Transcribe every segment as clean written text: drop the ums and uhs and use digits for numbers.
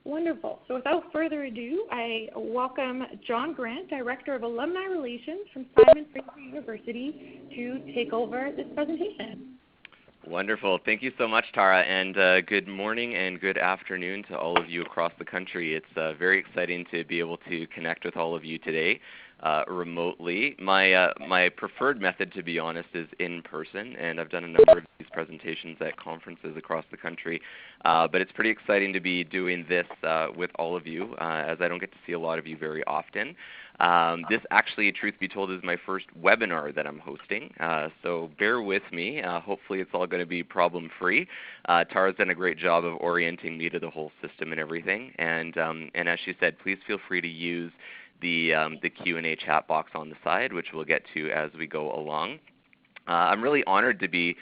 Wonderful. So without further ado, I welcome John Grant, Director of Alumni Relations from Simon Fraser University, to take over this presentation. Wonderful. Thank you so much, Tara, and good morning and good afternoon to all of you across the country. It's very exciting to be able to connect with all of you today remotely. My preferred method, to be honest, is in person, and I've done a number of these presentations at conferences across the country. But it's pretty exciting to be doing this with all of you, as I don't get to see a lot of you very often. This actually, truth be told, is my first webinar that I'm hosting, so bear with me. Hopefully it's all going to be problem-free. Tara's done a great job of orienting me to the whole system and everything, and as she said, please feel free to use the Q&A chat box on the side, which we'll get to as we go along. I'm really honored to be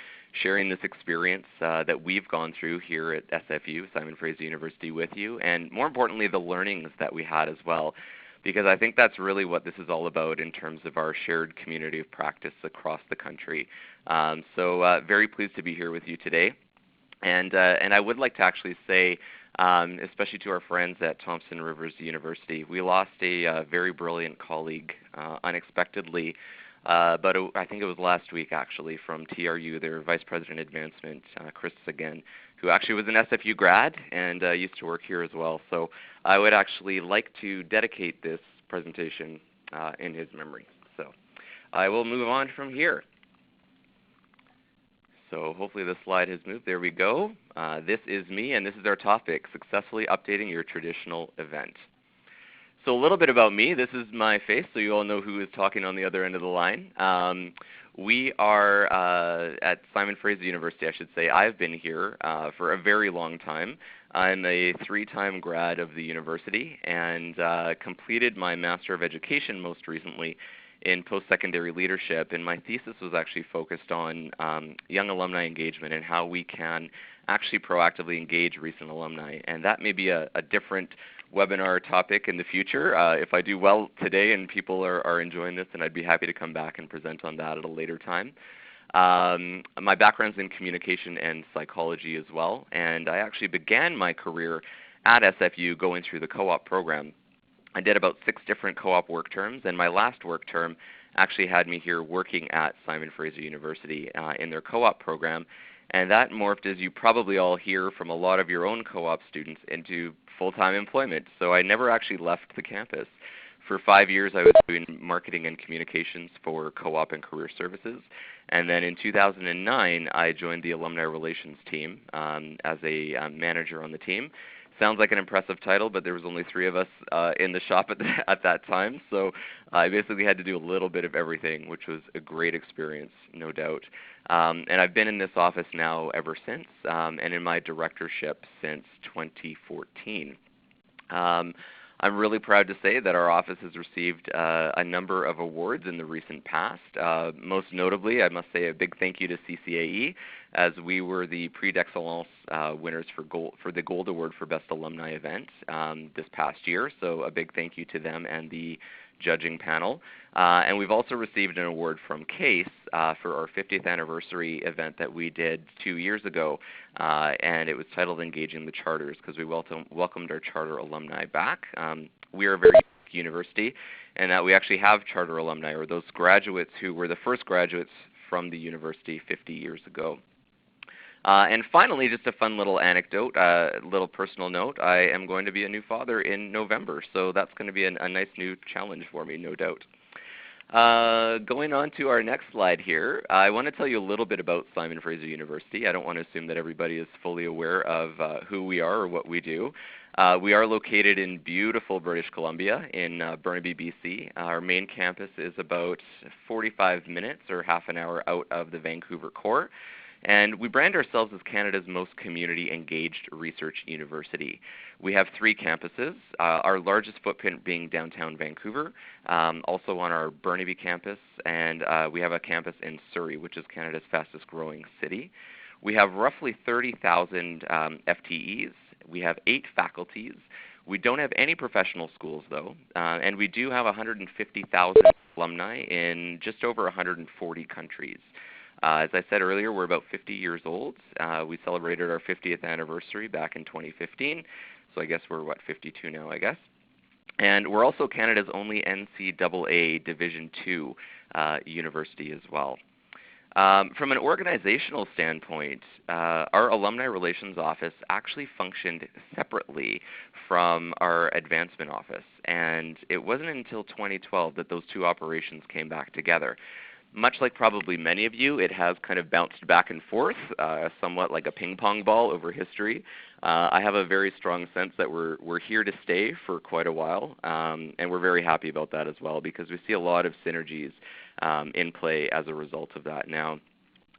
sharing this experience that we've gone through here at SFU, Simon Fraser University, with you, and more importantly, the learnings that we had as well, because I think that's really what this is all about in terms of our shared community of practice across the country. So very pleased to be here with you today. And I would like to actually say, especially to our friends at Thompson Rivers University, we lost a very brilliant colleague unexpectedly, but I think it was last week actually, from TRU, their Vice President Advancement, Chris Sagan, who actually was an SFU grad and used to work here as well. So I would actually like to dedicate this presentation in his memory. So I will move on from here. So hopefully the slide has moved. There we go. This is me, and this is our topic, Successfully Updating Your Traditional Event. So a little bit about me. This is my face, so you all know who is talking on the other end of the line. We are at Simon Fraser University, I should say. I've been here for a very long time. I'm a 3-time grad of the university and completed my Master of Education most recently in post-secondary leadership, and my thesis was actually focused on young alumni engagement and how we can actually proactively engage recent alumni. And that may be a different webinar topic in the future. If I do well today and people are enjoying this, then I'd be happy to come back and present on that at a later time. My background's in communication and psychology as well, and I actually began my career at SFU going through the co-op program. I did about 6 different co-op work terms, and my last work term actually had me here working at Simon Fraser University in their co-op program, and that morphed, as you probably all hear from a lot of your own co-op students, into full-time employment. So I never actually left the campus. For 5 years I was doing marketing and communications for co-op and career services, and then in 2009 I joined the alumni relations team as a manager on the team. Sounds like an impressive title, but there was only 3 of us in the shop at that time, so I basically had to do a little bit of everything, which was a great experience, no doubt. And I've been in this office now ever since, and in my directorship since 2014. I'm really proud to say that our office has received a number of awards in the recent past. Most notably, I must say a big thank you to CCAE, as we were the Prix d'Excellence winners for the Gold Award for Best Alumni Event this past year. So a big thank you to them and the judging panel. And we've also received an award from CASE for our 50th anniversary event that we did 2 years ago, and it was titled Engaging the Charters, because we welcomed our charter alumni back. We are a very unique university in that we actually have charter alumni, or those graduates who were the first graduates from the university 50 years ago. And finally, just a fun little anecdote, a little personal note, I am going to be a new father in November, so that's going to be a nice new challenge for me, no doubt. Going on to our next slide here, I want to tell you a little bit about Simon Fraser University. I don't want to assume that everybody is fully aware of who we are or what we do. We are located in beautiful British Columbia in Burnaby, BC. Our main campus is about 45 minutes or half an hour out of the Vancouver core. And we brand ourselves as Canada's most community-engaged research university. We have 3 campuses, our largest footprint being downtown Vancouver, also on our Burnaby campus, and we have a campus in Surrey, which is Canada's fastest growing city. We have roughly 30,000 FTEs. We have 8 faculties. We don't have any professional schools, though, and we do have 150,000 alumni in just over 140 countries. As I said earlier, we're about 50 years old. We celebrated our 50th anniversary back in 2015. So I guess we're, 52 now, I guess. And we're also Canada's only NCAA Division II university as well. From an organizational standpoint, our Alumni Relations Office actually functioned separately from our Advancement Office. And it wasn't until 2012 that those two operations came back together. Much like probably many of you, it has kind of bounced back and forth, somewhat like a ping pong ball over history. I have a very strong sense that we're here to stay for quite a while, and we're very happy about that as well because we see a lot of synergies in play as a result of that now.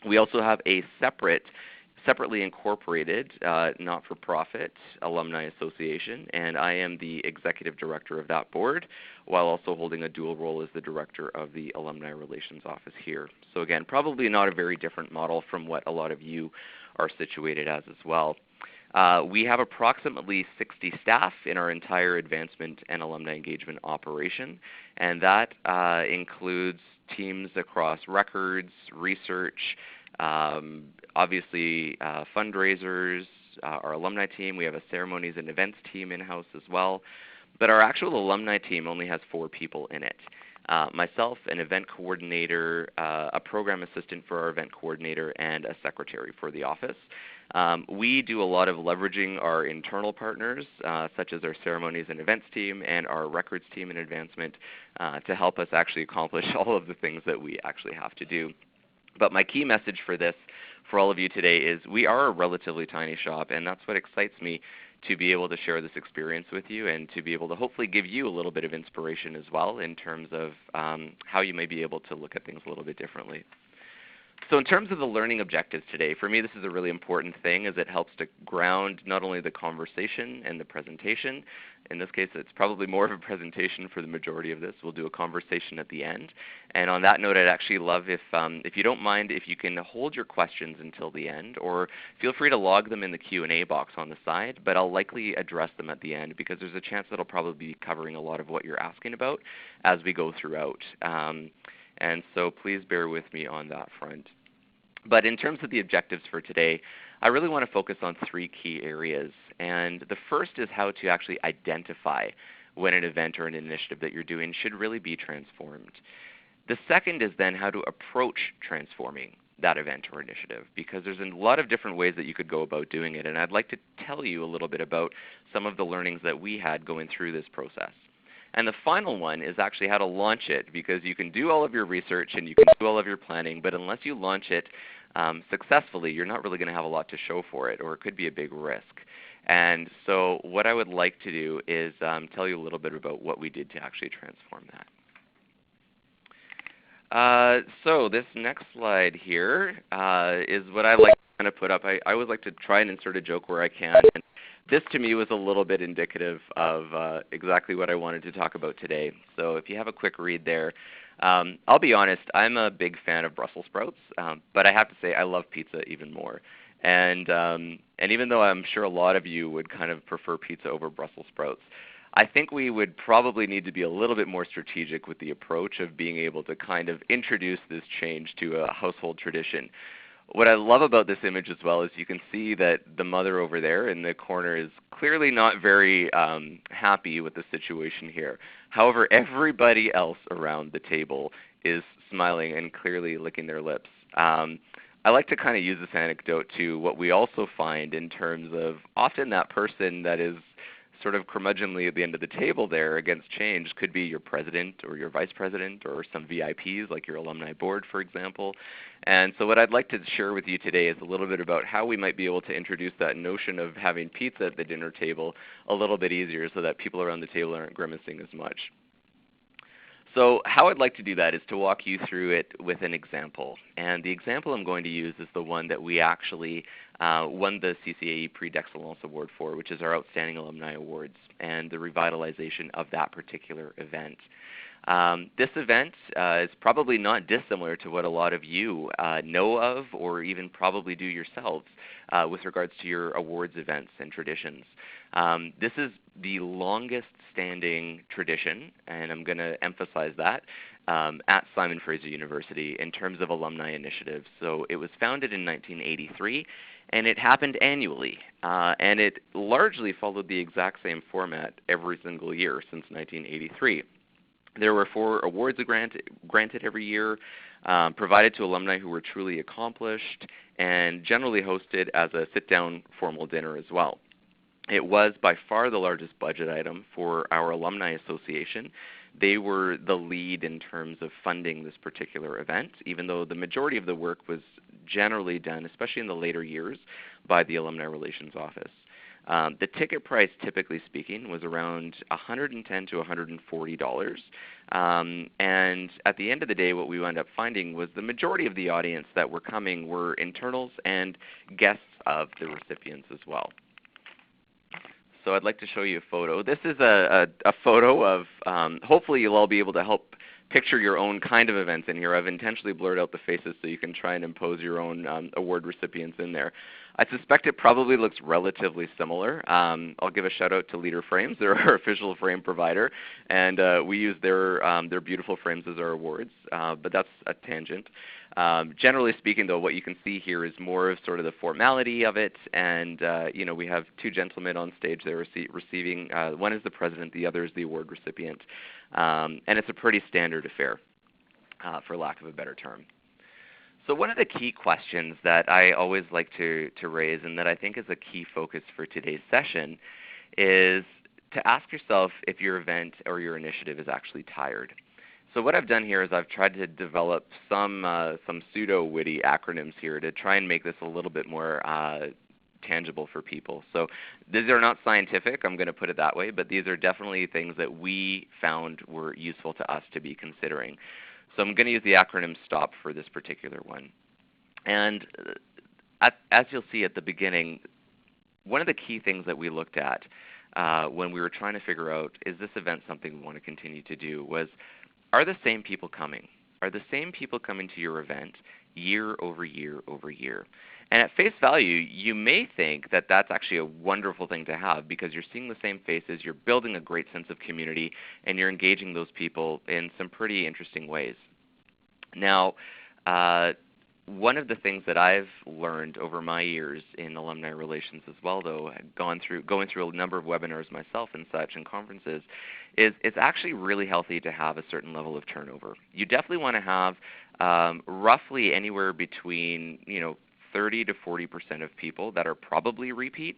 We also have a separately incorporated not-for-profit alumni association, and I am the executive director of that board while also holding a dual role as the director of the Alumni Relations Office here. So again, probably not a very different model from what a lot of you are situated as well. We have approximately 60 staff in our entire advancement and alumni engagement operation, and that includes teams across records, research, obviously fundraisers, our alumni team. We have a ceremonies and events team in-house as well. But our actual alumni team only has 4 people in it. Myself, an event coordinator, a program assistant for our event coordinator, and a secretary for the office. We do a lot of leveraging our internal partners, such as our ceremonies and events team and our records team in advancement, to help us actually accomplish all of the things that we actually have to do. But my key message for this, for all of you today, is we are a relatively tiny shop, and that's what excites me to be able to share this experience with you and to be able to hopefully give you a little bit of inspiration as well in terms of how you may be able to look at things a little bit differently. So in terms of the learning objectives today, for me this is a really important thing as it helps to ground not only the conversation and the presentation. In this case it's probably more of a presentation for the majority of this. We'll do a conversation at the end. And on that note, I'd actually love if you don't mind if you can hold your questions until the end, or feel free to log them in the Q&A box on the side, but I'll likely address them at the end because there's a chance that I'll probably be covering a lot of what you're asking about as we go throughout. And so please bear with me on that front. But in terms of the objectives for today, I really want to focus on 3 key areas. And the first is how to actually identify when an event or an initiative that you're doing should really be transformed. The second is then how to approach transforming that event or initiative, because there's a lot of different ways that you could go about doing it. And I'd like to tell you a little bit about some of the learnings that we had going through this process. And the final one is actually how to launch it, because you can do all of your research and you can do all of your planning, but unless you launch it successfully, you're not really going to have a lot to show for it, or it could be a big risk. And so what I would like to do is tell you a little bit about what we did to actually transform that. So this next slide here is what I like to kind of put up. I always like to try and insert a joke where I can. And this to me was a little bit indicative of exactly what I wanted to talk about today. So if you have a quick read there, I'll be honest, I'm a big fan of Brussels sprouts, but I have to say I love pizza even more. And even though I'm sure a lot of you would kind of prefer pizza over Brussels sprouts, I think we would probably need to be a little bit more strategic with the approach of being able to kind of introduce this change to a household tradition. What I love about this image as well is you can see that the mother over there in the corner is clearly not very happy with the situation here. However, everybody else around the table is smiling and clearly licking their lips. I like to kind of use this anecdote to what we also find in terms of often that person that is sort of curmudgeonly at the end of the table there against change could be your president or your vice president or some VIPs like your alumni board, for example. And so what I'd like to share with you today is a little bit about how we might be able to introduce that notion of having pizza at the dinner table a little bit easier so that people around the table aren't grimacing as much. So how I'd like to do that is to walk you through it with an example. And the example I'm going to use is the one that we actually won the CCAE Prix d'Excellence Award for, which is our Outstanding Alumni Awards, and the revitalization of that particular event. This event is probably not dissimilar to what a lot of you know of or even probably do yourselves with regards to your awards events and traditions. This is the longest standing tradition, and I'm going to emphasize that, at Simon Fraser University in terms of alumni initiatives. So it was founded in 1983, and it happened annually. And it largely followed the exact same format every single year since 1983. There were 4 awards granted every year, provided to alumni who were truly accomplished, and generally hosted as a sit-down formal dinner as well. It was by far the largest budget item for our alumni association. They were the lead in terms of funding this particular event, even though the majority of the work was generally done, especially in the later years, by the Alumni Relations Office. The ticket price, typically speaking, was around $110 to $140. And at the end of the day, what we wound up finding was the majority of the audience that were coming were internals and guests of the recipients as well. So I'd like to show you a photo. This is a photo of, hopefully you'll all be able to help picture your own kind of events in here. I've intentionally blurred out the faces so you can try and impose your own award recipients in there. I suspect it probably looks relatively similar. I'll give a shout out to Leader Frames. They're our official frame provider, and we use their beautiful frames as our awards, but that's a tangent. Generally speaking, though, what you can see here is more of sort of the formality of it, and we have 2 gentlemen on stage there receiving. One is the president, the other is the award recipient, and it's a pretty standard affair, for lack of a better term. So one of the key questions that I always like to raise, and that I think is a key focus for today's session, is to ask yourself if your event or your initiative is actually tired. So what I've done here is I've tried to develop some pseudo-witty acronyms here to try and make this a little bit more tangible for people. So these are not scientific, I'm going to put it that way, but these are definitely things that we found were useful to us to be considering. So I'm going to use the acronym STOP for this particular one. And as you'll see at the beginning, one of the key things that we looked at when we were trying to figure out, is this event something we want to continue to do, was, are the same people coming? Are the same people coming to your event year over year over year? And at face value, you may think that that's actually a wonderful thing to have because you're seeing the same faces, you're building a great sense of community, and you're engaging those people in some pretty interesting ways. Now, one of the things that I've learned over my years in alumni relations as well, though, going through a number of webinars myself and such and conferences, is it's actually really healthy to have a certain level of turnover. You definitely want to have roughly anywhere between 30 to 40% of people that are probably repeat,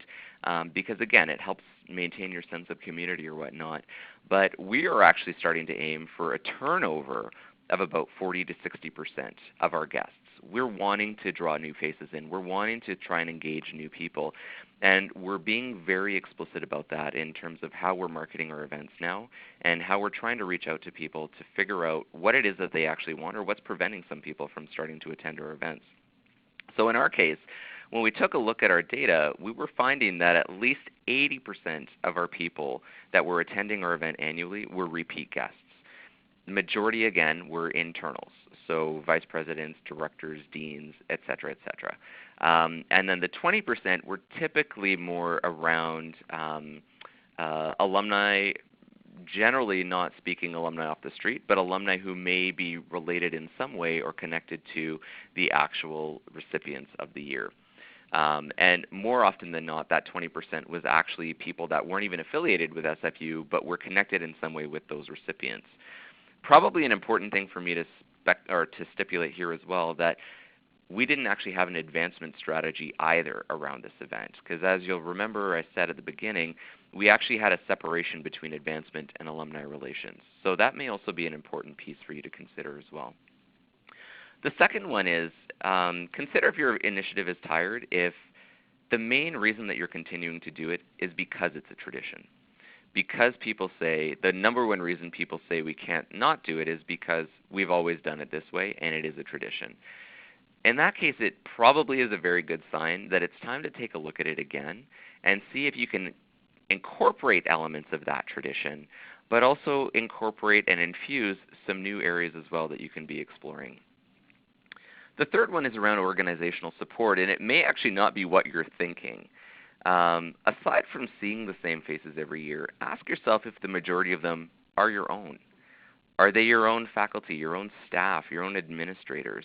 because again, it helps maintain your sense of community or whatnot. But we are actually starting to aim for a turnover of about 40 to 60% of our guests. We're wanting to draw new faces in. We're wanting to try and engage new people. And we're being very explicit about that in terms of how we're marketing our events now and how we're trying to reach out to people to figure out what it is that they actually want or what's preventing some people from starting to attend our events. So in our case, when we took a look at our data, we were finding that at least 80% of our people that were attending our event annually were repeat guests. The majority, again, were internals, so vice presidents, directors, deans, et cetera, et cetera. And then the 20% were typically more around alumni, generally not speaking alumni off the street, but alumni who may be related in some way or connected to the actual recipients of the year. And more often than not, that 20% was actually people that weren't even affiliated with SFU, but were connected in some way with those recipients. Probably an important thing for me to stipulate here as well, that we didn't actually have an advancement strategy either around this event, because as you'll remember I said at the beginning, we actually had a separation between advancement and alumni relations. So that may also be an important piece for you to consider as well. The second one is consider if your initiative is tired if the main reason that you're continuing to do it is because it's a tradition. Because people say, the number one reason people say we can't not do it is because we've always done it this way and it is a tradition. In that case, it probably is a very good sign that it's time to take a look at it again and see if you can incorporate elements of that tradition, but also incorporate and infuse some new areas as well that you can be exploring. The third one is around organizational support, and it may actually not be what you're thinking. Aside from seeing the same faces every year, ask yourself if the majority of them are your own. Are they your own faculty, your own staff, your own administrators?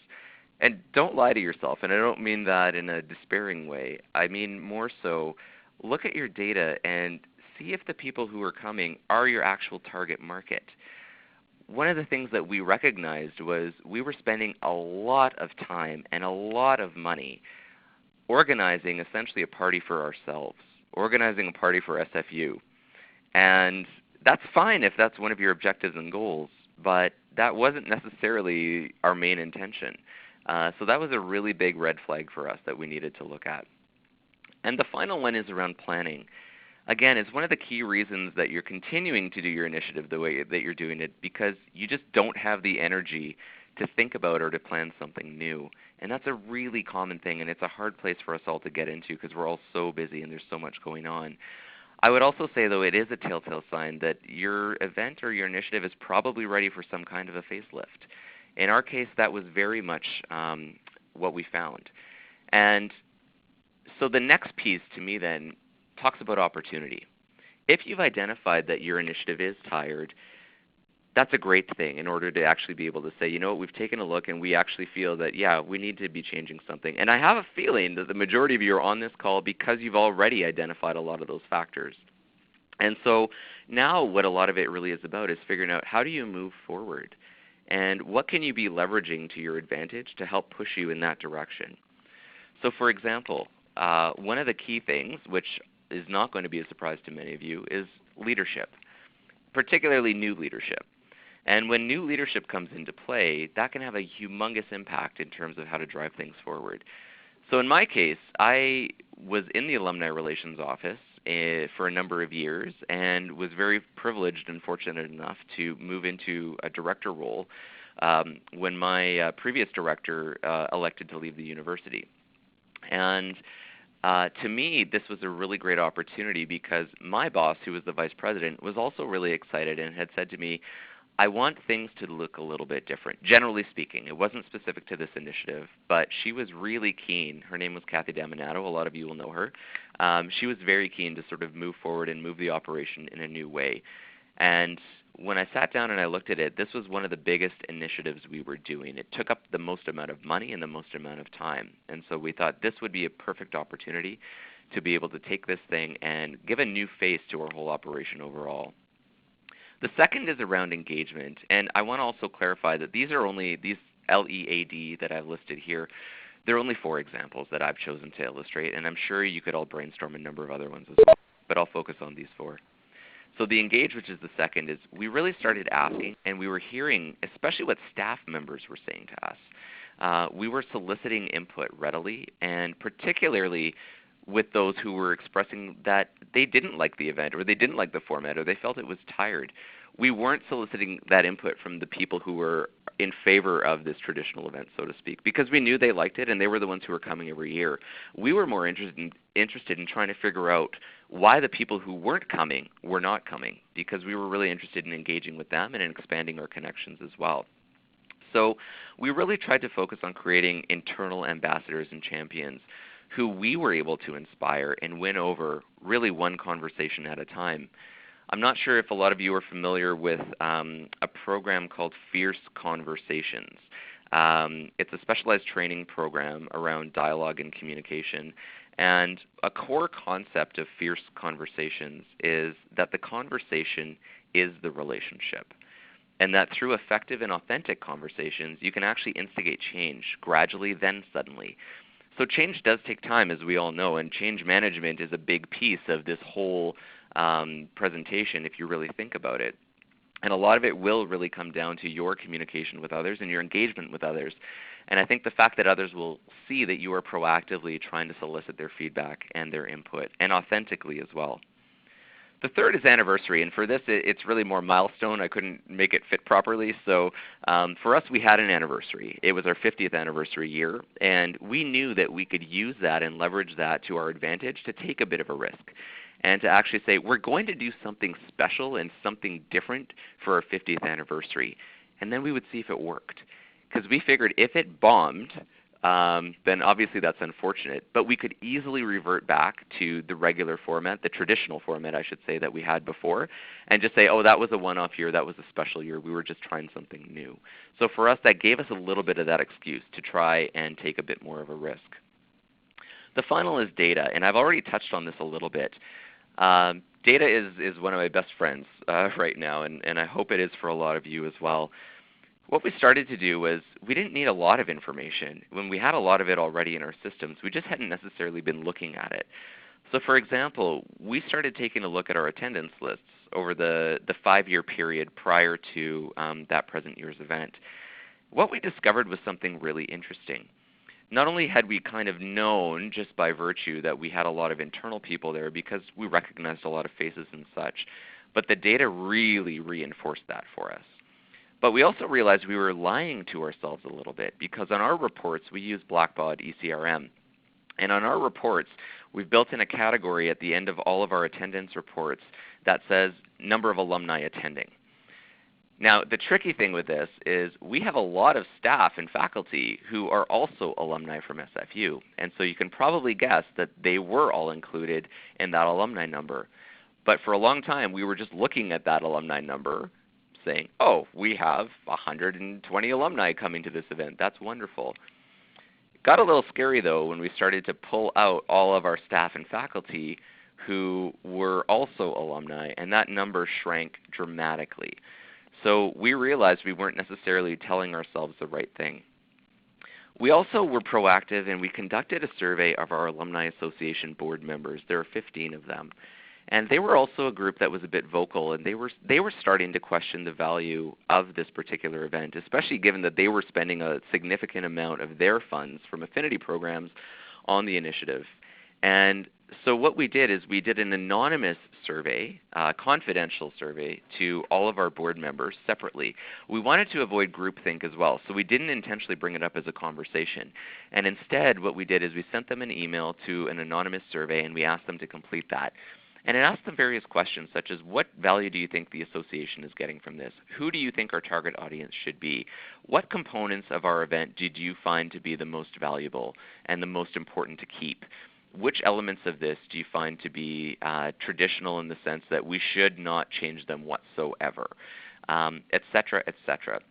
And don't lie to yourself, and I don't mean that in a despairing way. I mean more so, look at your data and see if the people who are coming are your actual target market. One of the things that we recognized was we were spending a lot of time and a lot of money organizing essentially a party for ourselves, organizing a party for SFU. And that's fine if that's one of your objectives and goals, but that wasn't necessarily our main intention. So that was a really big red flag for us that we needed to look at. And the final one is around planning. Again, it's one of the key reasons that you're continuing to do your initiative the way that you're doing it, because you just don't have the energy to think about or to plan something new. And that's a really common thing, and it's a hard place for us all to get into because we're all so busy and there's so much going on. I would also say, though, it is a telltale sign that your event or your initiative is probably ready for some kind of a facelift. In our case, that was very much what we found. And so the next piece to me then talks about opportunity. If you've identified that your initiative is tired, that's a great thing in order to actually be able to say, you know what, we've taken a look and we actually feel that, yeah, we need to be changing something. And I have a feeling that the majority of you are on this call because you've already identified a lot of those factors. And so now what a lot of it really is about is figuring out how do you move forward and what can you be leveraging to your advantage to help push you in that direction. So for example, one of the key things, which is not going to be a surprise to many of you, is leadership, particularly new leadership. And when new leadership comes into play, that can have a humongous impact in terms of how to drive things forward. So in my case, I was in the Alumni Relations Office for a number of years and was very privileged and fortunate enough to move into a director role when my previous director elected to leave the university. And to me, this was a really great opportunity because my boss, who was the vice president, was also really excited and had said to me, I want things to look a little bit different, generally speaking. It wasn't specific to this initiative, but she was really keen. Her name was Kathy Daminato. A lot of you will know her. She was very keen to sort of move forward and move the operation in a new way. And when I sat down and I looked at it, this was one of the biggest initiatives we were doing. It took up the most amount of money and the most amount of time. And so we thought this would be a perfect opportunity to be able to take this thing and give a new face to our whole operation overall. The second is around engagement, and I want to also clarify that these LEAD that I've listed here, there are only 4 examples that I've chosen to illustrate, and I'm sure you could all brainstorm a number of other ones as well, but I'll focus on these 4. So the engage, which is the second, is we really started asking, and we were hearing, especially what staff members were saying to us. We were soliciting input readily, and particularly with those who were expressing that they didn't like the event or they didn't like the format or they felt it was tired. We weren't soliciting that input from the people who were in favor of this traditional event, so to speak, because we knew they liked it and they were the ones who were coming every year. We were more interested in trying to figure out why the people who weren't coming were not coming, because we were really interested in engaging with them and in expanding our connections as well. So we really tried to focus on creating internal ambassadors and champions who we were able to inspire and win over really one conversation at a time. I'm not sure if a lot of you are familiar with a program called Fierce Conversations. It's a specialized training program around dialogue and communication. And a core concept of Fierce Conversations is that the conversation is the relationship. And that through effective and authentic conversations, you can actually instigate change gradually, then suddenly. So change does take time, as we all know, and change management is a big piece of this whole presentation if you really think about it. And a lot of it will really come down to your communication with others and your engagement with others. And I think the fact that others will see that you are proactively trying to solicit their feedback and their input, and authentically as well. The third is anniversary, and for this it's really more milestone. I couldn't make it fit properly, so for us we had an anniversary. It was our 50th anniversary year, and we knew that we could use that and leverage that to our advantage to take a bit of a risk and to actually say we're going to do something special and something different for our 50th anniversary, and then we would see if it worked. Because we figured if it bombed, then obviously that's unfortunate. But we could easily revert back to the regular format, the traditional format I should say, that we had before, and just say, oh, that was a one-off year, that was a special year, we were just trying something new. So for us, that gave us a little bit of that excuse to try and take a bit more of a risk. The final is data, and I've already touched on this a little bit. Data is one of my best friends right now, and I hope it is for a lot of you as well. What we started to do was we didn't need a lot of information. When we had a lot of it already in our systems, we just hadn't necessarily been looking at it. So for example, we started taking a look at our attendance lists over the 5-year period prior to that present year's event. What we discovered was something really interesting. Not only had we kind of known just by virtue that we had a lot of internal people there because we recognized a lot of faces and such, but the data really reinforced that for us. But we also realized we were lying to ourselves a little bit because on our reports we use Blackbaud ECRM. And on our reports we've built in a category at the end of all of our attendance reports that says number of alumni attending. Now the tricky thing with this is we have a lot of staff and faculty who are also alumni from SFU. And so you can probably guess that they were all included in that alumni number. But for a long time we were just looking at that alumni number saying, oh, we have 120 alumni coming to this event. That's wonderful. It got a little scary though when we started to pull out all of our staff and faculty who were also alumni, and that number shrank dramatically. So we realized we weren't necessarily telling ourselves the right thing. We also were proactive and we conducted a survey of our Alumni Association board members. There are 15 of them. And they were also a group that was a bit vocal, and they were starting to question the value of this particular event, especially given that they were spending a significant amount of their funds from affinity programs on the initiative. And so what we did is we did an anonymous survey, confidential survey, to all of our board members separately. We wanted to avoid groupthink as well, so we didn't intentionally bring it up as a conversation. And instead what we did is we sent them an email to an anonymous survey and we asked them to complete that. And it asked them various questions such as, what value do you think the association is getting from this? Who do you think our target audience should be? What components of our event did you find to be the most valuable and the most important to keep? Which elements of this do you find to be traditional in the sense that we should not change them whatsoever, et cetera, et cetera.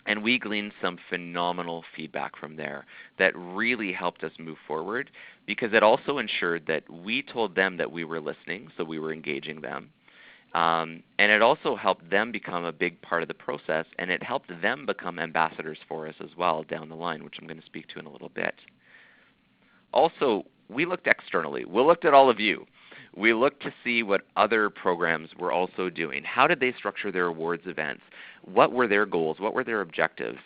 And we gleaned some phenomenal feedback from there that really helped us move forward because it also ensured that we told them that we were listening, so we were engaging them. And it also helped them become a big part of the process, and it helped them become ambassadors for us as well down the line, which I'm going to speak to in a little bit. Also, we looked externally. We looked at all of you. We looked to see what other programs were also doing. How did they structure their awards events? What were their goals? What were their objectives?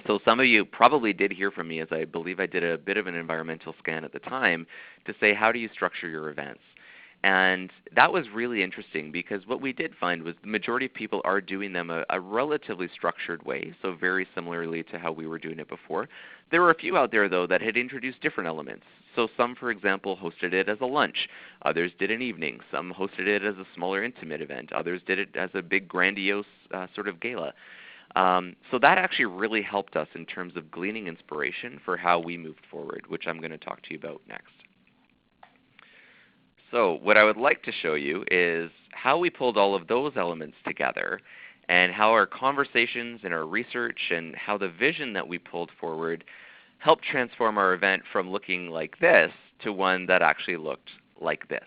So some of you probably did hear from me, as I believe I did a bit of an environmental scan at the time, to say how do you structure your events? And that was really interesting because what we did find was the majority of people are doing them a relatively structured way, so very similarly to how we were doing it before. There were a few out there though that had introduced different elements. So some, for example, hosted it as a lunch. Others did an evening. Some hosted it as a smaller intimate event. Others did it as a big grandiose sort of gala. So that actually really helped us in terms of gleaning inspiration for how we moved forward, which I'm going to talk to you about next. So what I would like to show you is how we pulled all of those elements together and how our conversations and our research and how the vision that we pulled forward helped transform our event from looking like this to one that actually looked like this.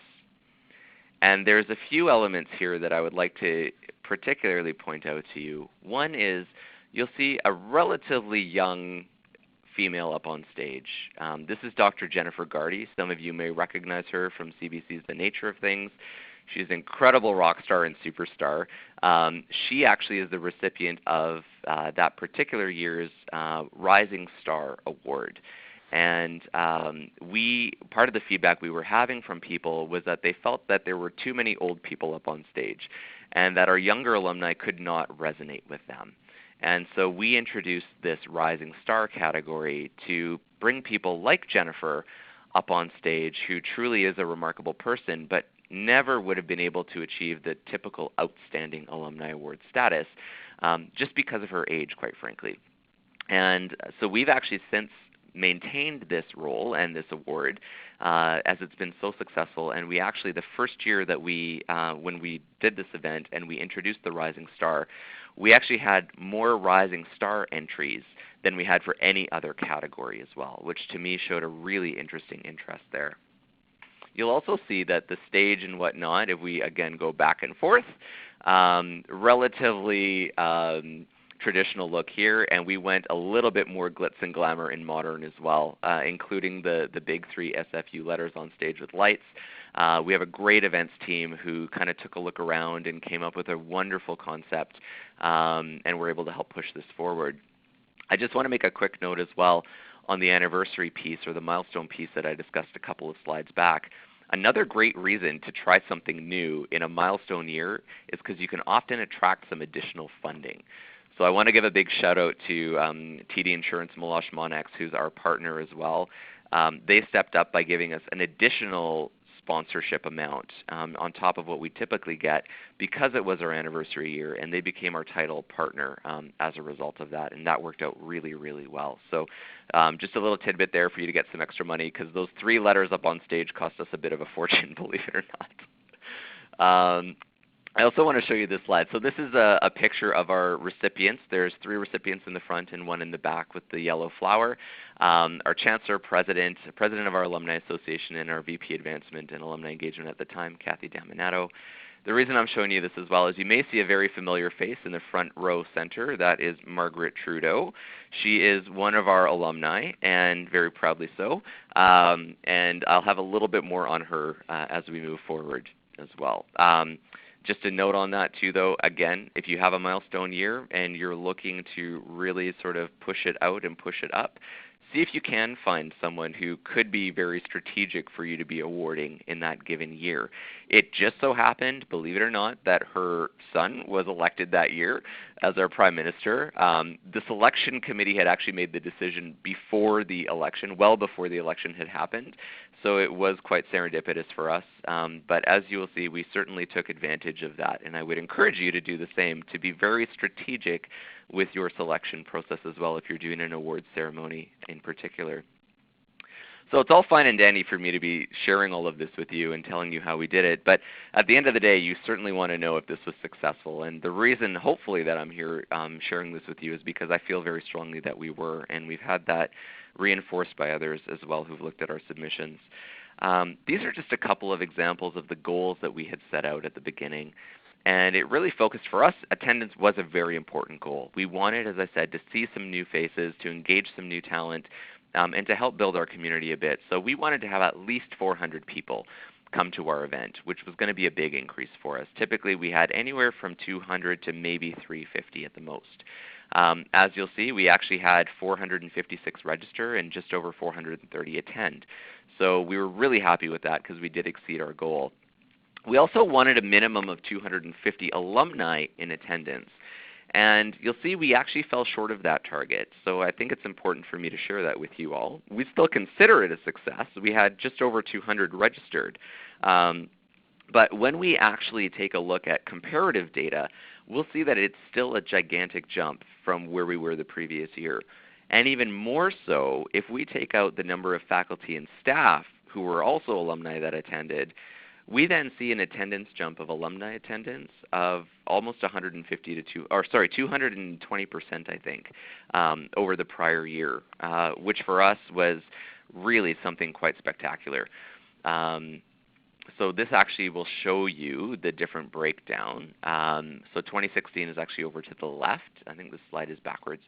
And there's a few elements here that I would like to particularly point out to you. One is you'll see a relatively young female up on stage. This is Dr. Jennifer Gardy. Some of you may recognize her from CBC's The Nature of Things. She's an incredible rock star and superstar. She actually is the recipient of that particular year's Rising Star Award. And part of the feedback we were having from people was that they felt that there were too many old people up on stage and that our younger alumni could not resonate with them. And so we introduced this Rising Star category to bring people like Jennifer up on stage who truly is a remarkable person but never would have been able to achieve the typical Outstanding Alumni Award status just because of her age, quite frankly. And so we've actually since maintained this role and this award as it's been so successful. And we actually, the first year that when we did this event and we introduced the Rising Star, we actually had more Rising Star entries than we had for any other category as well, which to me showed a really interesting interest there. You'll also see that the stage and whatnot, if we again go back and forth, relatively traditional look here, and we went a little bit more glitz and glamour and modern as well, including the big 3 SFU letters on stage with lights. We have a great events team who kind of took a look around and came up with a wonderful concept, and were able to help push this forward. I just want to make a quick note as well on the anniversary piece or the milestone piece that I discussed a couple of slides back. Another great reason to try something new in a milestone year is because you can often attract some additional funding. So I want to give a big shout out to TD Insurance Meloche Monex, who's our partner as well. They stepped up by giving us an additional sponsorship amount on top of what we typically get because it was our anniversary year, and they became our title partner as a result of that, and that worked out really, really well. So just a little tidbit there for you to get some extra money, because those 3 letters up on stage cost us a bit of a fortune, believe it or not. I also want to show you this slide. So this is a picture of our recipients. There's 3 recipients in the front and 1 in the back with the yellow flower. Our Chancellor, President of our Alumni Association, and our VP Advancement and Alumni Engagement at the time, Kathy Daminato. The reason I'm showing you this as well is you may see a very familiar face in the front row center. That is Margaret Trudeau. She is one of our alumni, and very proudly so. And I'll have a little bit more on her as we move forward as well. Just a note on that too, though, again, if you have a milestone year and you're looking to really sort of push it out and push it up, see if you can find someone who could be very strategic for you to be awarding in that given year. It just so happened, believe it or not, that her son was elected that year as our Prime Minister. The selection committee had actually made the decision before the election, well before the election had happened. So it was quite serendipitous for us. But as you will see, we certainly took advantage of that. And I would encourage you to do the same, to be very strategic with your selection process as well if you're doing an awards ceremony in particular. So it's all fine and dandy for me to be sharing all of this with you and telling you how we did it, but at the end of the day, you certainly want to know if this was successful. And the reason, hopefully, that I'm here sharing this with you is because I feel very strongly that we were, and we've had that reinforced by others as well who've looked at our submissions. These are just a couple of examples of the goals that we had set out at the beginning. And it really focused for us. Attendance was a very important goal. We wanted, as I said, to see some new faces, to engage some new talent, and to help build our community a bit. So we wanted to have at least 400 people come to our event, which was going to be a big increase for us. Typically we had anywhere from 200 to maybe 350 at the most. As you'll see, we actually had 456 register and just over 430 attend. So we were really happy with that because we did exceed our goal. We also wanted a minimum of 250 alumni in attendance. And you'll see we actually fell short of that target. So I think it's important for me to share that with you all. We still consider it a success. We had just over 200 registered. But when we actually take a look at comparative data, we'll see that it's still a gigantic jump from where we were the previous year. And even more so, if we take out the number of faculty and staff who were also alumni that attended, we then see an attendance jump of alumni attendance of almost 220%, I think, over the prior year, which for us was really something quite spectacular. So this actually will show you the different breakdown. So 2016 is actually over to the left. I think this slide is backwards.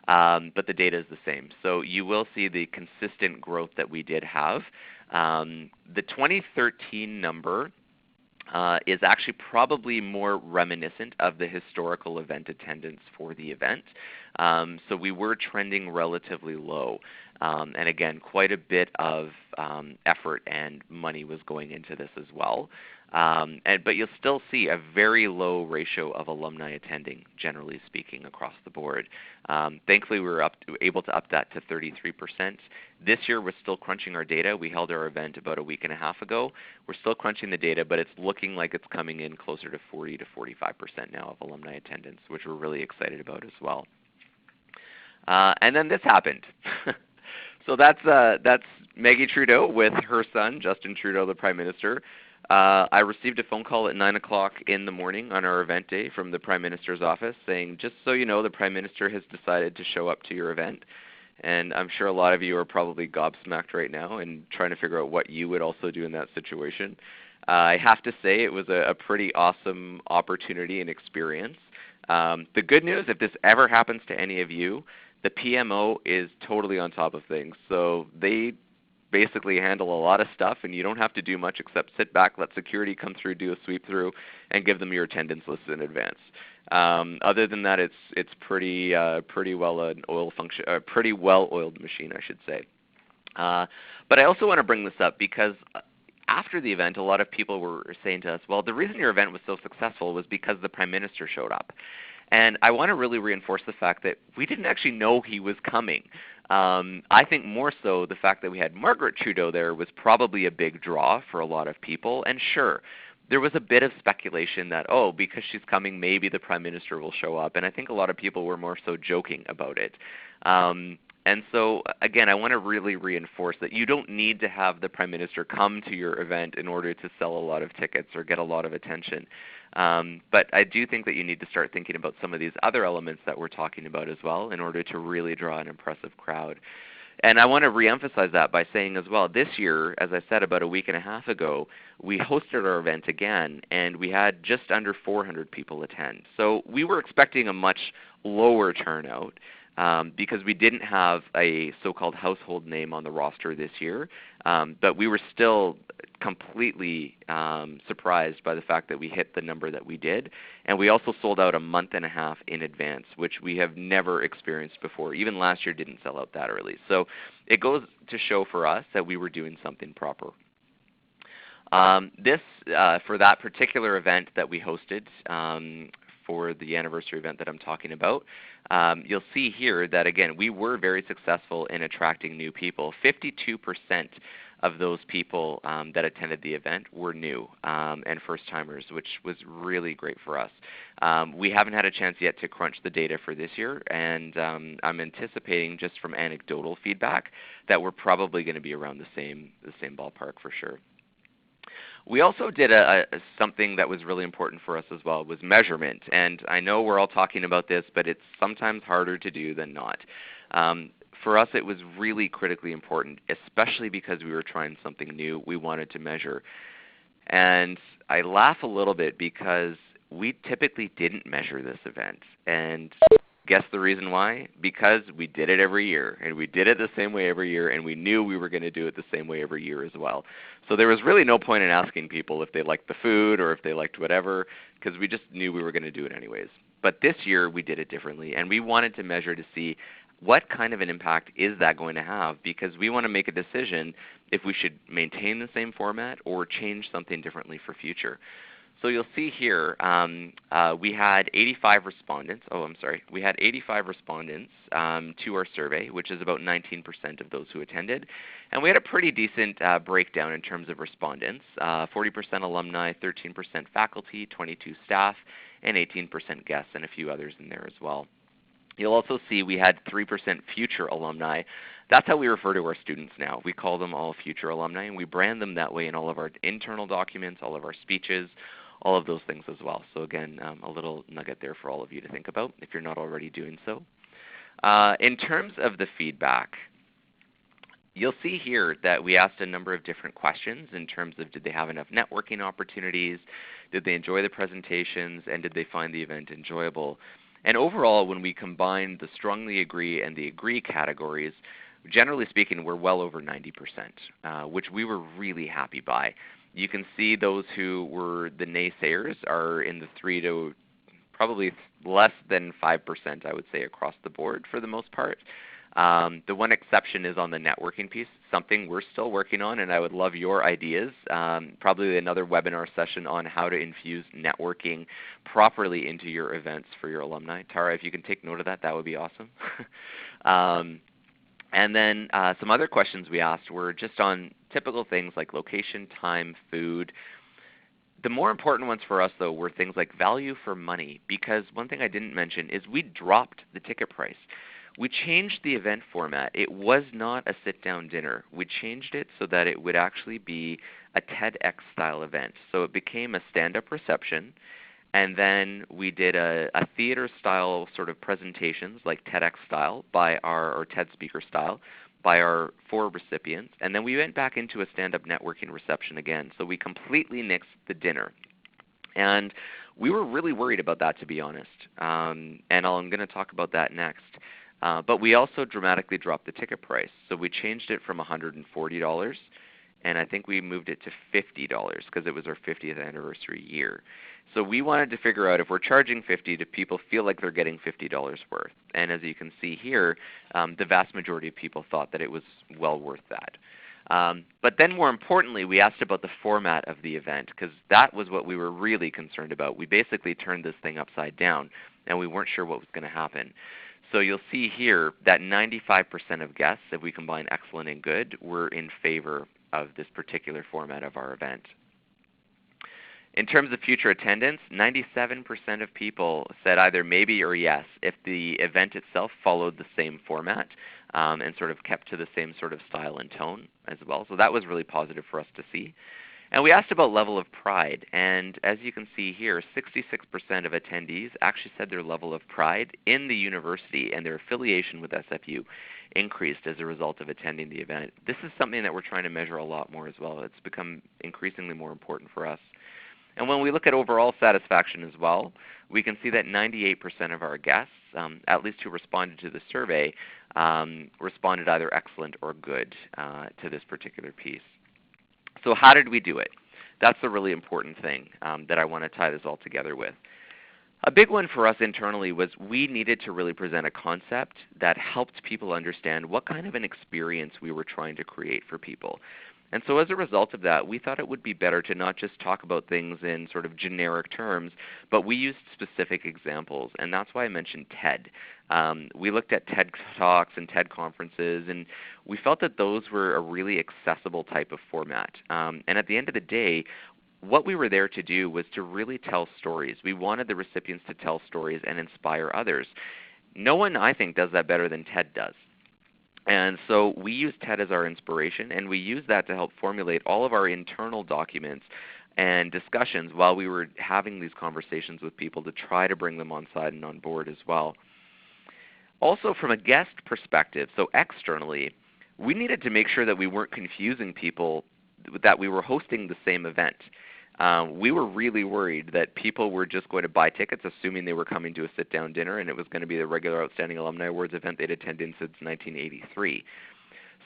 But the data is the same. So you will see the consistent growth that we did have. The 2013 number is actually probably more reminiscent of the historical event attendance for the event. So we were trending relatively low. And again, quite a bit of effort and money was going into this as well. But you'll still see a very low ratio of alumni attending, generally speaking, across the board. Thankfully, we were able to up that to 33%. This year, we're still crunching our data. We held our event about a week and a half ago. We're still crunching the data, but it's looking like it's coming in closer to 40 to 45% now of alumni attendance, which we're really excited about as well. And then this happened. So that's Maggie Trudeau with her son, Justin Trudeau, the Prime Minister. I received a phone call at 9 o'clock in the morning on our event day from the Prime Minister's office saying, just so you know, the Prime Minister has decided to show up to your event. And I'm sure a lot of you are probably gobsmacked right now and trying to figure out what you would also do in that situation. I have to say it was a pretty awesome opportunity and experience. The good news, if this ever happens to any of you, the PMO is totally on top of things. So they basically handle a lot of stuff, and you don't have to do much except sit back, let security come through, do a sweep through, and give them your attendance list in advance. Other than that, it's pretty well an pretty well-oiled machine, I should say. But I also want to bring this up because after the event, a lot of people were saying to us, well, the reason your event was so successful was because the Prime Minister showed up. And I want to really reinforce the fact that we didn't actually know he was coming. I think more so the fact that we had Margaret Trudeau there was probably a big draw for a lot of people. And sure, there was a bit of speculation that, oh, because she's coming, maybe the Prime Minister will show up. And I think a lot of people were more so joking about it. And so, again, I want to really reinforce that you don't need to have the Prime Minister come to your event in order to sell a lot of tickets or get a lot of attention. But I do think that you need to start thinking about some of these other elements that we're talking about as well in order to really draw an impressive crowd. And I want to reemphasize that by saying as well, this year, as I said about a week and a half ago, we hosted our event again, and we had just under 400 people attend. So we were expecting a much lower turnout. Because we didn't have a so-called household name on the roster this year. But we were still completely surprised by the fact that we hit the number that we did. And we also sold out a month and a half in advance, which we have never experienced before. Even last year didn't sell out that early. So it goes to show for us that we were doing something proper. For that particular event that we hosted, for the anniversary event that I'm talking about, you'll see here that, again, we were very successful in attracting new people. 52% of those people that attended the event were new and first-timers, which was really great for us. We haven't had a chance yet to crunch the data for this year, and I'm anticipating just from anecdotal feedback that we're probably going to be around the same ballpark for sure. We also did something that was really important for us as well, was measurement. And I know we're all talking about this, but it's sometimes harder to do than not. For us, it was really critically important, especially because we were trying something new. We wanted to measure. And I laugh a little bit because we typically didn't measure this event. And guess the reason why? Because we did it every year, and we did it the same way every year, and we knew we were going to do it the same way every year as well. So there was really no point in asking people if they liked the food or if they liked whatever, because we just knew we were going to do it anyways. But this year we did it differently, and we wanted to measure to see what kind of an impact is that going to have, because we want to make a decision if we should maintain the same format or change something differently for future. So you'll see here we had 85 respondents. We had 85 respondents to our survey, which is about 19% of those who attended. And we had a pretty decent breakdown in terms of respondents. 40% alumni, 13% faculty, 22 staff, and 18% guests, and a few others in there as well. You'll also see we had 3% future alumni. That's how we refer to our students now. We call them all future alumni, and we brand them that way in all of our internal documents, all of our speeches, all of those things as well. So again, a little nugget there for all of you to think about if you're not already doing so. In terms of the feedback, you'll see here that we asked a number of different questions in terms of did they have enough networking opportunities, did they enjoy the presentations, and did they find the event enjoyable. And overall, when we combine the strongly agree and the agree categories, generally speaking, we're well over 90%, which we were really happy by. You can see those who were the naysayers are in the 3 to probably less than 5%, I would say, across the board for the most part. The one exception is on the networking piece, something we're still working on, and I would love your ideas. Probably another webinar session on how to infuse networking properly into your events for your alumni. Tara, if you can take note of that, that would be awesome. And then some other questions we asked were just on typical things like location, time, food. The more important ones for us, though, were things like value for money, because one thing I didn't mention is we dropped the ticket price. We changed the event format. It was not a sit-down dinner. We changed it so that it would actually be a TEDx-style event. So it became a stand-up reception, and then we did a theater-style sort of presentations, like TEDx style, or TED speaker style, by our 4 recipients. And then we went back into a stand-up networking reception again. So we completely nixed the dinner. And we were really worried about that, to be honest. And I'm going to talk about that next. But we also dramatically dropped the ticket price. So we changed it from $140, and I think we moved it to $50 because it was our 50th anniversary year. So we wanted to figure out, if we're charging $50, do people feel like they're getting $50 worth? And as you can see here, the vast majority of people thought that it was well worth that. But then more importantly, we asked about the format of the event, because that was what we were really concerned about. We basically turned this thing upside down, and we weren't sure what was going to happen. So you'll see here that 95% of guests, if we combine excellent and good, were in favor of this particular format of our event. In terms of future attendance, 97% of people said either maybe or yes if the event itself followed the same format and sort of kept to the same sort of style and tone as well. So that was really positive for us to see. And we asked about level of pride, and as you can see here, 66% of attendees actually said their level of pride in the university and their affiliation with SFU increased as a result of attending the event. This is something that we're trying to measure a lot more as well. It's become increasingly more important for us. And when we look at overall satisfaction as well, we can see that 98% of our guests, at least who responded to the survey, responded either excellent or good to this particular piece. So how did we do it? That's the really important thing that I want to tie this all together with. A big one for us internally was we needed to really present a concept that helped people understand what kind of an experience we were trying to create for people. And so as a result of that, we thought it would be better to not just talk about things in sort of generic terms, but we used specific examples. And that's why I mentioned TED. We looked at TED Talks and TED conferences, and we felt that those were a really accessible type of format. And at the end of the day, what we were there to do was to really tell stories. We wanted the recipients to tell stories and inspire others. No one, I think, does that better than TED does. And so we used TED as our inspiration, and we used that to help formulate all of our internal documents and discussions while we were having these conversations with people to try to bring them on side and on board as well. Also from a guest perspective, so externally, we needed to make sure that we weren't confusing people that we were hosting the same event. We were really worried that people were just going to buy tickets assuming they were coming to a sit-down dinner and it was going to be the regular Outstanding Alumni Awards event they'd attended since 1983.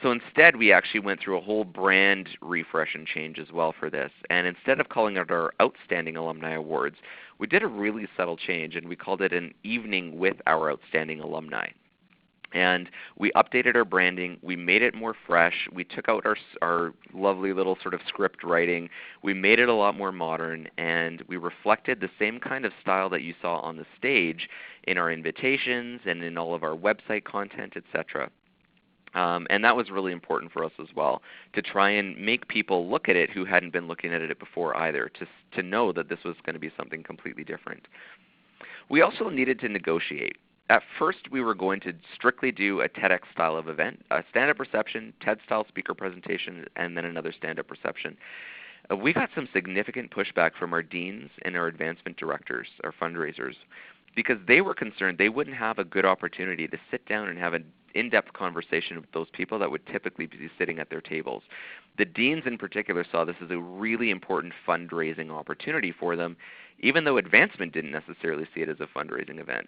So instead, we actually went through a whole brand refresh and change as well for this. And instead of calling it our Outstanding Alumni Awards, we did a really subtle change, and we called it an evening with our outstanding alumni. And we updated our branding. We made it more fresh. We took out our lovely little sort of script writing. We made it a lot more modern, and we reflected the same kind of style that you saw on the stage in our invitations and in all of our website content, etc. And that was really important for us as well, to try and make people look at it who hadn't been looking at it before either, to know that this was going to be something completely different. We also needed to negotiate. At first, we were going to strictly do a TEDx style of event, a stand-up reception, TED-style speaker presentation, and then another stand-up reception. We got some significant pushback from our deans and our advancement directors, our fundraisers, because they were concerned they wouldn't have a good opportunity to sit down and have an in-depth conversation with those people that would typically be sitting at their tables. The deans in particular saw this as a really important fundraising opportunity for them, even though advancement didn't necessarily see it as a fundraising event.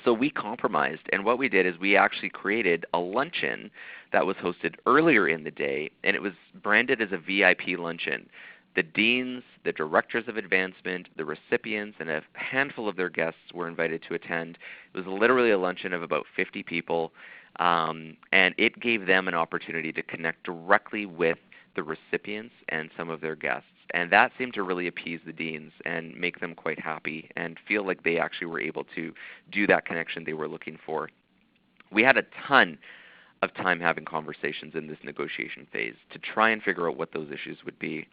So we compromised, and what we did is we actually created a luncheon that was hosted earlier in the day, and it was branded as a VIP luncheon. The deans, the directors of advancement, the recipients, and a handful of their guests were invited to attend. It was literally a luncheon of about 50 people, and it gave them an opportunity to connect directly with the recipients and some of their guests. And that seemed to really appease the deans and make them quite happy and feel like they actually were able to do that connection they were looking for. We had a ton of time having conversations in this negotiation phase to try and figure out what those issues would be.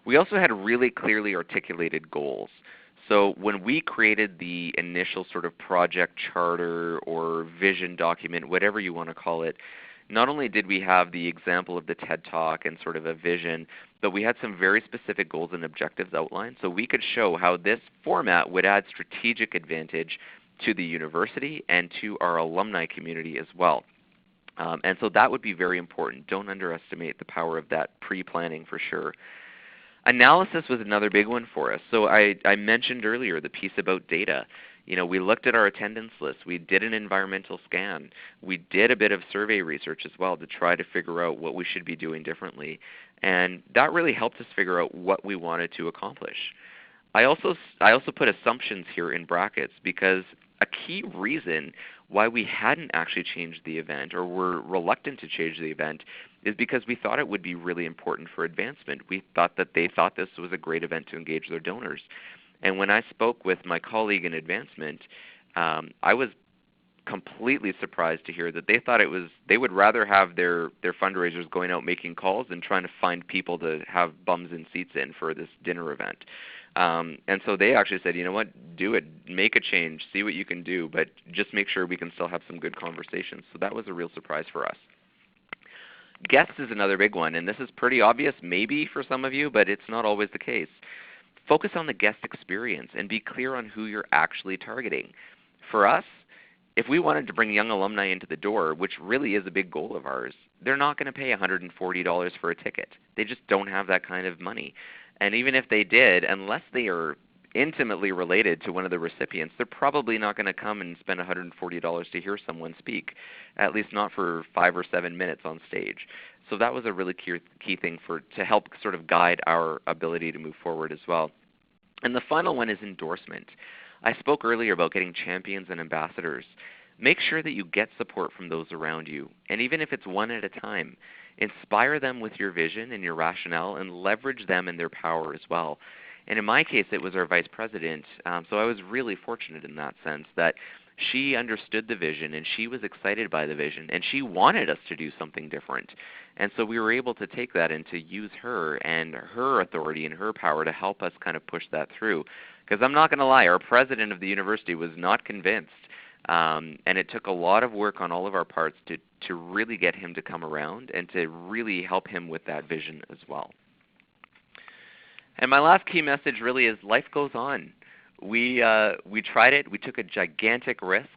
We also had really clearly articulated goals. So when we created the initial sort of project charter or vision document, whatever you want to call it, not only did we have the example of the TED Talk and sort of a vision, but we had some very specific goals and objectives outlined so we could show how this format would add strategic advantage to the university and to our alumni community as well. And so that would be very important. Don't underestimate the power of that pre-planning for sure. Analysis was another big one for us. So I mentioned earlier the piece about data. We looked at our attendance list. We did an environmental scan. We did a bit of survey research as well to try to figure out what we should be doing differently. And that really helped us figure out what we wanted to accomplish. I also put assumptions here in brackets because a key reason why we hadn't actually changed the event or were reluctant to change the event is because we thought it would be really important for advancement. We thought that they thought this was a great event to engage their donors. And when I spoke with my colleague in advancement, I was completely surprised to hear that they thought they would rather have their fundraisers going out making calls than trying to find people to have bums in seats in for this dinner event. And so they actually said, you know what, do it, make a change, see what you can do, but just make sure we can still have some good conversations. So that was a real surprise for us. Guests is another big one, and this is pretty obvious maybe for some of you, but it's not always the case. Focus on the guest experience and be clear on who you're actually targeting. For us, if we wanted to bring young alumni into the door, which really is a big goal of ours, they're not going to pay $140 for a ticket. They just don't have that kind of money. And even if they did, unless they are intimately related to one of the recipients, they're probably not going to come and spend $140 to hear someone speak, at least not for 5 or 7 minutes on stage. So that was a really key thing to help sort of guide our ability to move forward as well. And the final one is endorsement. I spoke earlier about getting champions and ambassadors. Make sure that you get support from those around you, and even if it's one at a time, inspire them with your vision and your rationale and leverage them in their power as well. And in my case, it was our vice president, so I was really fortunate in that sense that she understood the vision and she was excited by the vision and she wanted us to do something different. And so we were able to take that and to use her and her authority and her power to help us kind of push that through. Because I'm not going to lie, our president of the university was not convinced. And it took a lot of work on all of our parts to really get him to come around and to really help him with that vision as well. And my last key message really is life goes on. We tried it. We took a gigantic risk,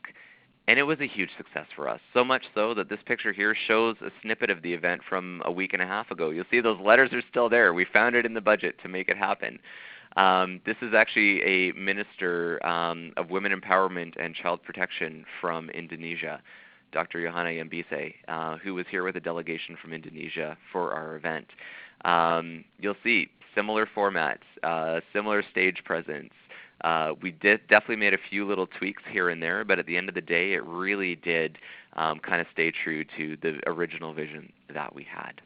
and it was a huge success for us. So much so that this picture here shows a snippet of the event from a week and a half ago. You'll see those letters are still there. We found it in the budget to make it happen. This is actually a minister of women empowerment and child protection from Indonesia, Dr. Johanna Yambise, who was here with a delegation from Indonesia for our event. You'll see similar formats, similar stage presence. We definitely made a few little tweaks here and there, but at the end of the day, it really did kind of stay true to the original vision that we had.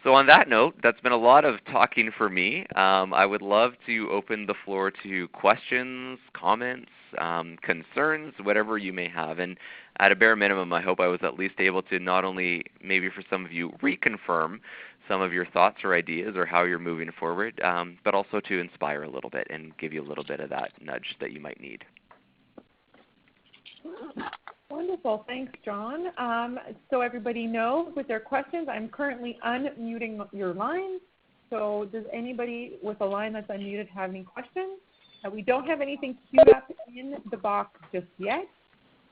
So on that note, that's been a lot of talking for me. I would love to open the floor to questions, comments, concerns, whatever you may have. And at a bare minimum, I hope I was at least able to not only maybe for some of you reconfirm some of your thoughts or ideas or how you're moving forward, but also to inspire a little bit and give you a little bit of that nudge that you might need. Wonderful. Thanks, John. So everybody knows with their questions, I'm currently unmuting your line. So does anybody with a line that's unmuted have any questions? We don't have anything queued up in the box just yet,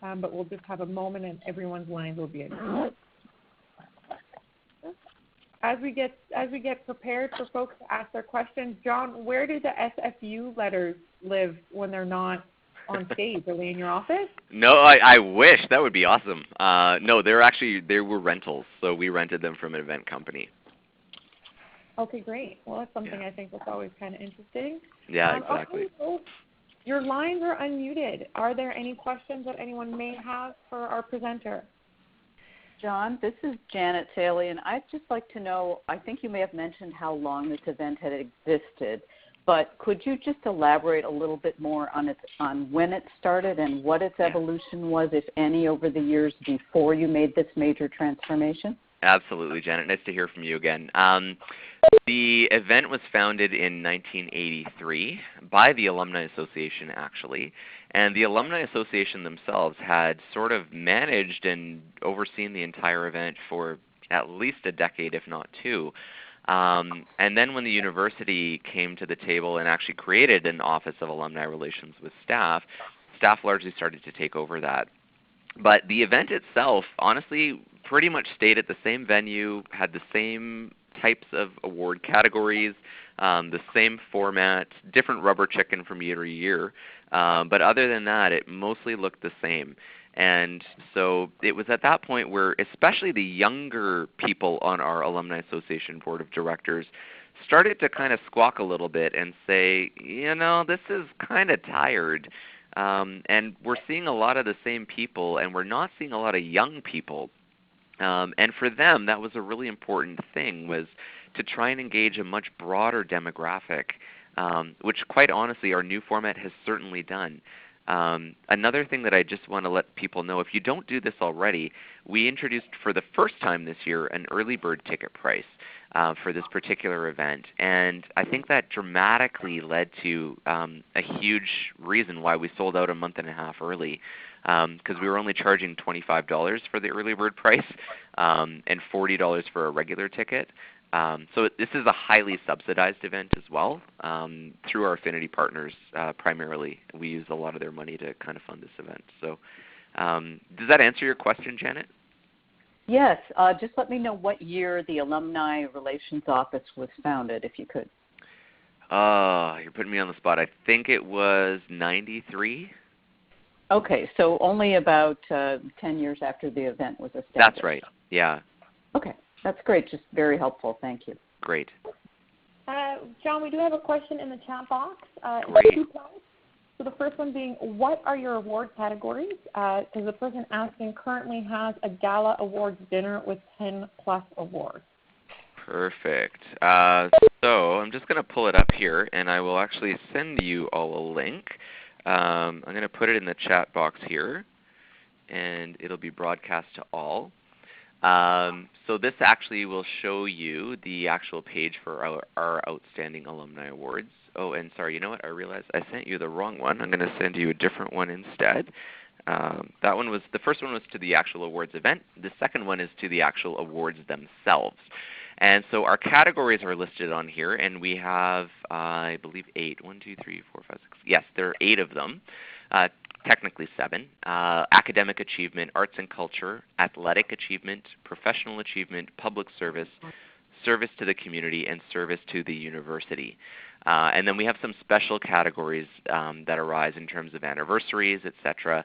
but we'll just have a moment and everyone's lines will be unmuted. As we get prepared for folks to ask their questions, John, where do the SFU letters live when they're not on stage? Are they in your office? No, I wish. That would be awesome. No, they were rentals, so we rented them from an event company. Okay, great. Well, that's something I think that's always kind of interesting. Yeah, exactly. Okay, so your lines are unmuted. Are there any questions that anyone may have for our presenter? John, this is Janet Taylor, and I'd just like to know, I think you may have mentioned how long this event had existed, but could you just elaborate a little bit more on when it started and what its evolution was, if any, over the years before you made this major transformation? Absolutely, Janet. Nice to hear from you again. The event was founded in 1983 by the Alumni Association, actually. And the Alumni Association themselves had sort of managed and overseen the entire event for at least a decade, if not two. And then when the university came to the table and actually created an Office of Alumni Relations with staff, staff largely started to take over that. But the event itself, honestly, pretty much stayed at the same venue, had the same types of award categories, the same format, different rubber chicken from year to year. But other than that, it mostly looked the same. And so it was at that point where especially the younger people on our Alumni Association Board of Directors started to kind of squawk a little bit and say, you know, this is kind of tired. And we're seeing a lot of the same people, and we're not seeing a lot of young people. And for them, that was a really important thing, was to try and engage a much broader demographic, which quite honestly our new format has certainly done. Another thing that I just want to let people know, if you don't do this already, we introduced for the first time this year an early bird ticket price for this particular event. And I think that dramatically led to a huge reason why we sold out a month and a half early, because we were only charging $25 for the early bird price and $40 for a regular ticket. So this is a highly subsidized event as well through our affinity partners primarily. We use a lot of their money to kind of fund this event. So does that answer your question, Janet? Yes. Just let me know what year the Alumni Relations Office was founded, if you could. You're putting me on the spot. I think it was 93. Okay, so only about 10 years after the event was established. That's right, yeah. Okay, that's great. Just very helpful. Thank you. Great. John, we do have a question in the chat box. Great. 2 parts. So the first one being, what are your award categories? Because the person asking currently has a gala awards dinner with 10+ awards. Perfect. So I'm just going to pull it up here, and I will actually send you all a link. I'm going to put it in the chat box here, and it'll be broadcast to all. So this actually will show you the actual page for our Outstanding Alumni Awards. Oh, and sorry, you know what? I realized I sent you the wrong one. I'm going to send you a different one instead. That one was, the first one was to the actual awards event. The second one is to the actual awards themselves. And so our categories are listed on here, and we have, I believe, 8. 1, 2, 3, 4, 5, 6. Yes, there are 8 of them. Technically 7. Academic achievement, arts and culture, athletic achievement, professional achievement, public service, service to the community, and service to the university. And then we have some special categories that arise in terms of anniversaries, etc.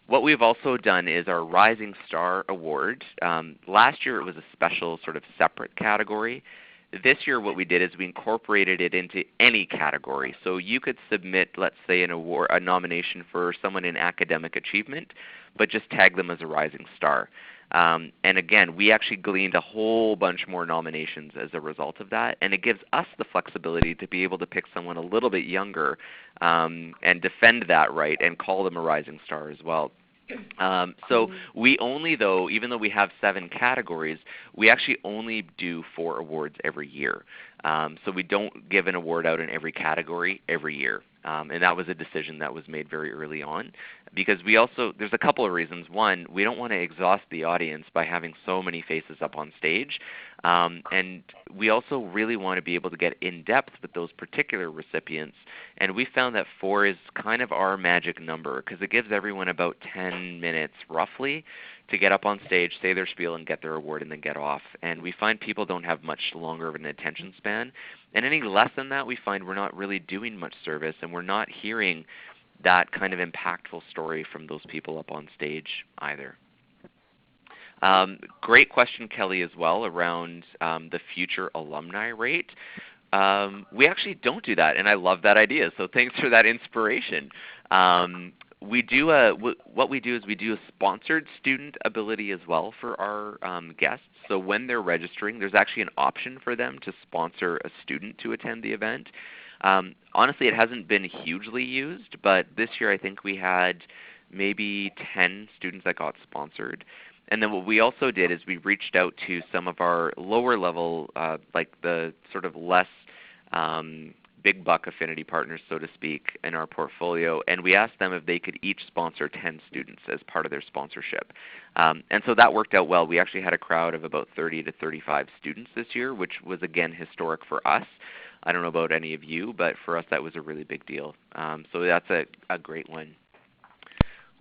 What we've also done is our Rising Star Award. Last year it was a special sort of separate category. This year what we did is we incorporated it into any category. So you could submit, let's say, a nomination for someone in academic achievement, but just tag them as a Rising Star. And again, we actually gleaned a whole bunch more nominations as a result of that, and it gives us the flexibility to be able to pick someone a little bit younger and defend that right and call them a Rising Star as well. So we only, though, even though we have 7 categories, we actually only do 4 awards every year. So we don't give an award out in every category every year. And that was a decision that was made very early on, because we also, there's a couple of reasons. One, we don't want to exhaust the audience by having so many faces up on stage. And we also really want to be able to get in depth with those particular recipients. And we found that 4 is kind of our magic number, because it gives everyone about 10 minutes roughly to get up on stage, say their spiel, and get their award, and then get off. And we find people don't have much longer of an attention span. And any less than that, we find we're not really doing much service, and we're not hearing that kind of impactful story from those people up on stage either. Great question, Kelly, as well, around the future alumni rate. We actually don't do that, and I love that idea, so thanks for that inspiration. We do what we do is we do a sponsored student ability as well for our guests. So when they're registering, there's actually an option for them to sponsor a student to attend the event. Honestly, it hasn't been hugely used, but this year I think we had maybe 10 students that got sponsored. And then what we also did is we reached out to some of our lower level, like the sort of less big buck affinity partners, so to speak, in our portfolio, and we asked them if they could each sponsor 10 students as part of their sponsorship. And so that worked out well. We actually had a crowd of about 30 to 35 students this year, which was again historic for us. I don't know about any of you, but for us that was a really big deal. So that's a great one.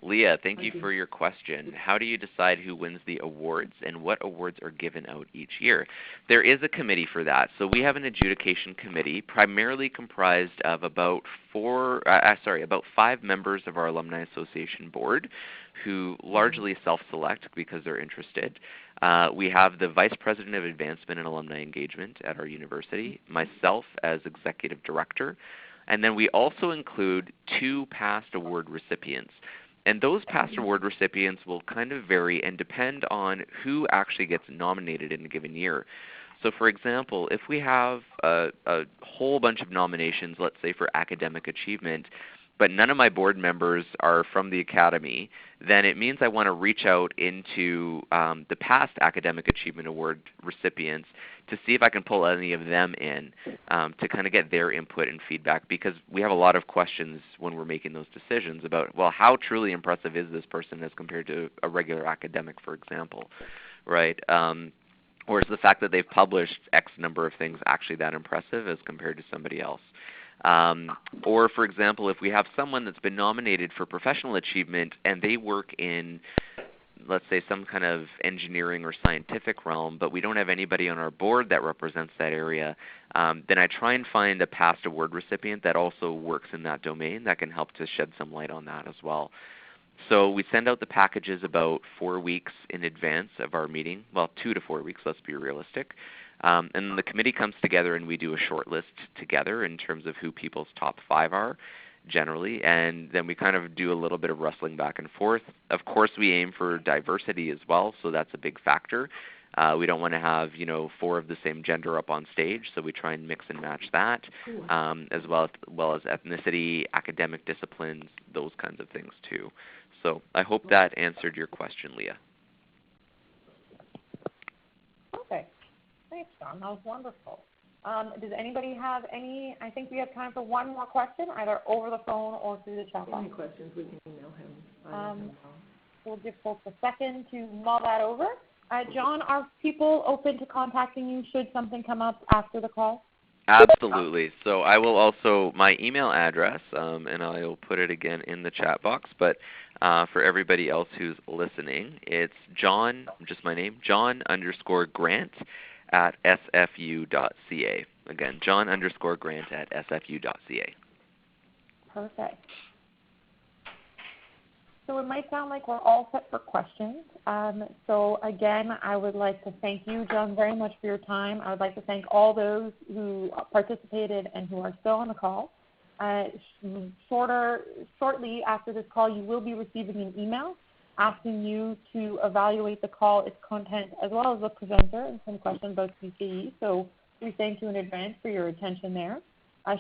Leah, thank you for your question. How do you decide who wins the awards and what awards are given out each year? There is a committee for that. So we have an adjudication committee primarily comprised of about 5 members of our Alumni Association board who largely self-select because they're interested. We have the Vice President of Advancement and Alumni Engagement at our university, myself as Executive Director, and then we also include 2 past award recipients. And those past award recipients will kind of vary and depend on who actually gets nominated in a given year. So for example, if we have a whole bunch of nominations, let's say for academic achievement, but none of my board members are from the Academy, then it means I want to reach out into the past Academic Achievement Award recipients to see if I can pull any of them in to kind of get their input and feedback, because we have a lot of questions when we're making those decisions about, well, how truly impressive is this person as compared to a regular academic, for example, right? Or is the fact that they've published X number of things actually that impressive as compared to somebody else? Or for example, if we have someone that's been nominated for professional achievement and they work in, let's say, some kind of engineering or scientific realm, but we don't have anybody on our board that represents that area, then I try and find a past award recipient that also works in that domain that can help to shed some light on that as well. So we send out the packages about 4 weeks in advance of our meeting. Well, 2 to 4 weeks, let's be realistic. And then the committee comes together and we do a short list together in terms of who people's top 5 are generally, and then we kind of do a little bit of wrestling back and forth. Of course we aim for diversity as well, so that's a big factor. We don't want to have 4 of the same gender up on stage, so we try and mix and match that, as well as ethnicity, academic disciplines, those kinds of things too. So I hope that answered your question, Leah. Okay. Thanks, John. That was wonderful. Does anybody have any? I think we have time for one more question, either over the phone or through the chat box. Any questions, we can email him. We'll give folks a second to mull that over. John, are people open to contacting you should something come up after the call? Absolutely. So I will also, my email address, and I will put it again in the chat box, but for everybody else who's listening, it's John, just my name, John_Grant at sfu.ca. Again, John_Grant at sfu.ca. Perfect. So it might sound like we're all set for questions. So again, I would like to thank you, John, very much for your time. I would like to thank all those who participated and who are still on the call. Shortly after this call, you will be receiving an email asking you to evaluate the call, its content, as well as the presenter and some questions about CCE. So we thank you in advance for your attention there.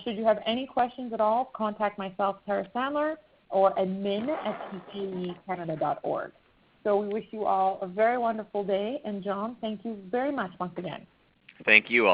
Should you have any questions at all, contact myself, Tara Sandler, or admin@ccecanada.org. So we wish you all a very wonderful day. And John, thank you very much once again. Thank you all.